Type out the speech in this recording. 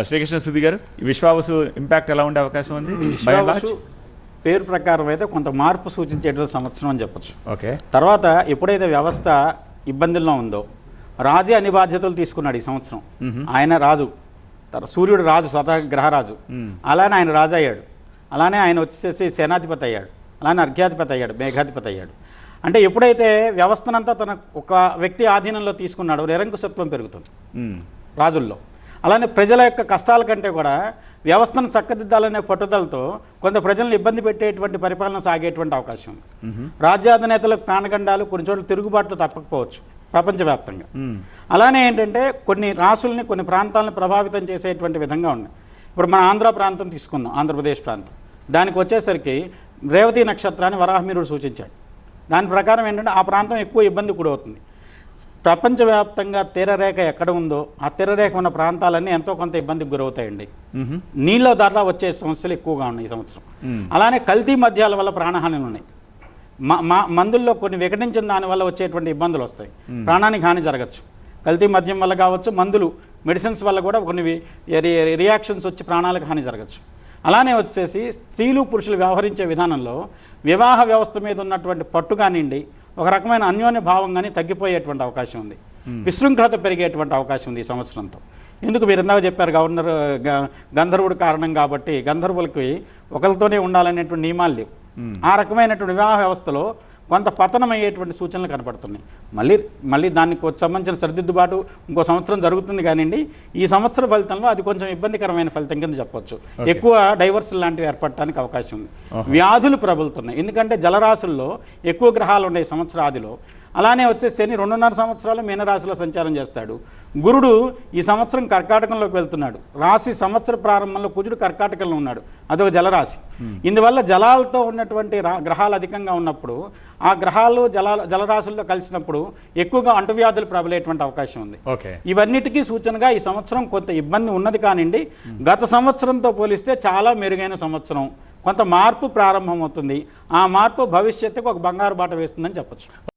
శ్రీకృష్ణ సుధి గారు, విశ్వావసు ఇంపాక్ట్ ఎలా ఉండే అవకాశం ఉంది? విశ్వావసు పేరు ప్రకారం అయితే కొంత మార్పు సూచించేటువంటి సంవత్సరం అని చెప్పచ్చు. ఓకే. తర్వాత ఎప్పుడైతే వ్యవస్థ ఇబ్బందుల్లో ఉందో రాజే అన్ని బాధ్యతలు తీసుకున్నాడు ఈ సంవత్సరం. ఆయన రాజు, సూర్యుడు రాజు, స్వతహా గ్రహరాజు. అలానే ఆయన రాజు అయ్యాడు, అలానే ఆయన వచ్చేసి సేనాధిపతి అయ్యాడు, అలానే అర్ఘ్యాధిపతి అయ్యాడు, మేఘాధిపతి అయ్యాడు. అంటే ఎప్పుడైతే వ్యవస్థనంతా తన ఒక వ్యక్తి ఆధీనంలో తీసుకున్నాడో నిరంకుశత్వం పెరుగుతుంది రాజుల్లో. అలానే ప్రజల యొక్క కష్టాల కంటే కూడా వ్యవస్థను చక్కదిద్దాలనే పట్టుదలతో కొంత ప్రజలను ఇబ్బంది పెట్టేటువంటి పరిపాలన సాగేటువంటి అవకాశం ఉంది. రాజ్యాధినేతలకు ప్రాణగండాలు, కొన్ని చోట్ల తిరుగుబాట్లు తప్పకపోవచ్చు ప్రపంచవ్యాప్తంగా. అలానే ఏంటంటే కొన్ని రాసుల్ని, కొన్ని ప్రాంతాలను ప్రభావితం చేసేటువంటి విధంగా ఉన్నాయి. ఇప్పుడు మన ఆంధ్ర ప్రాంతం తీసుకుందాం, ఆంధ్రప్రదేశ్ ప్రాంతం. దానికి వచ్చేసరికి రేవతి నక్షత్రాన్ని వరాహమిహిరుడు సూచించాడు. దాని ప్రకారం ఏంటంటే ఆ ప్రాంతం ఎక్కువ ఇబ్బంది గురవుతుంది. ప్రపంచవ్యాప్తంగా తీరరేఖ ఎక్కడ ఉందో ఆ తీరరేఖ ఉన్న ప్రాంతాలన్నీ ఎంతో కొంత ఇబ్బందికి గురవుతాయండి. నీళ్ళ ద్వారా వచ్చే సమస్యలు ఎక్కువగా ఉన్నాయి ఈ సంవత్సరం. అలానే కల్తీ మద్యాల వల్ల ప్రాణహానులు ఉన్నాయి. మందుల్లో కొన్ని వికటించిన దానివల్ల వచ్చేటువంటి ఇబ్బందులు వస్తాయి, ప్రాణానికి హాని జరగచ్చు. కల్తీ మద్యం వల్ల కావచ్చు, మందులు మెడిసిన్స్ వల్ల కూడా కొన్ని రియాక్షన్స్ వచ్చి ప్రాణాలకు హాని జరగచ్చు. అలానే వచ్చేసి స్త్రీలు పురుషులు వ్యవహరించే విధానంలో వివాహ వ్యవస్థ మీద ఉన్నటువంటి పట్టు కానివ్వండి, ఒక రకమైన అన్యోన్య భావం కానీ తగ్గిపోయేటువంటి అవకాశం ఉంది. విశృంఖలత పెరిగేటువంటి అవకాశం ఉంది ఈ సంవత్సరంతో. ఎందుకు మీరు ఇందాక చెప్పారు, గంధర్వుడు కారణం కాబట్టి గంధర్వులకి ఒకరితోనే ఉండాలనేటువంటి నియమాలు లేవు. ఆ రకమైనటువంటి వివాహ వ్యవస్థలో కొంత పతనం అయ్యేటువంటి సూచనలు కనపడుతున్నాయి. మళ్ళీ దానికి సంబంధించిన సరిదిద్దుబాటు ఇంకో సంవత్సరం జరుగుతుంది కానివ్వండి. ఈ సంవత్సర ఫలితంలో అది కొంచెం ఇబ్బందికరమైన ఫలితం కింద చెప్పొచ్చు. ఎక్కువ డైవర్స్ లాంటివి ఏర్పడటానికి అవకాశం ఉంది. వ్యాధులు ప్రబలుతున్నాయి, ఎందుకంటే జలరాశుల్లో ఎక్కువ గ్రహాలు ఉన్నాయి సంవత్సరాదిలో. అలానే వచ్చే శని 2.5 సంవత్సరాలు మీనరాశిలో సంచారం చేస్తాడు. గురుడు ఈ సంవత్సరం కర్కాటకంలోకి వెళ్తున్నాడు. రాశి సంవత్సర ప్రారంభంలో కుజుడు కర్కాటకంలో ఉన్నాడు, అదొక జలరాశి. ఇందువల్ల జలాలతో ఉన్నటువంటి గ్రహాలు అధికంగా ఉన్నప్పుడు ఆ గ్రహాలు జలరాశుల్లో కలిసినప్పుడు ఎక్కువగా అంటువ్యాధులు ప్రబలేటువంటి అవకాశం ఉంది. ఇవన్నిటికీ సూచనగా ఈ సంవత్సరం కొంత ఇబ్బంది ఉన్నది కానివ్వండి. గత సంవత్సరంతో పోలిస్తే చాలా మెరుగైన సంవత్సరం. కొంత మార్పు ప్రారంభమవుతుంది. ఆ మార్పు భవిష్యత్తుకు ఒక బంగారు బాట వేస్తుందని చెప్పచ్చు.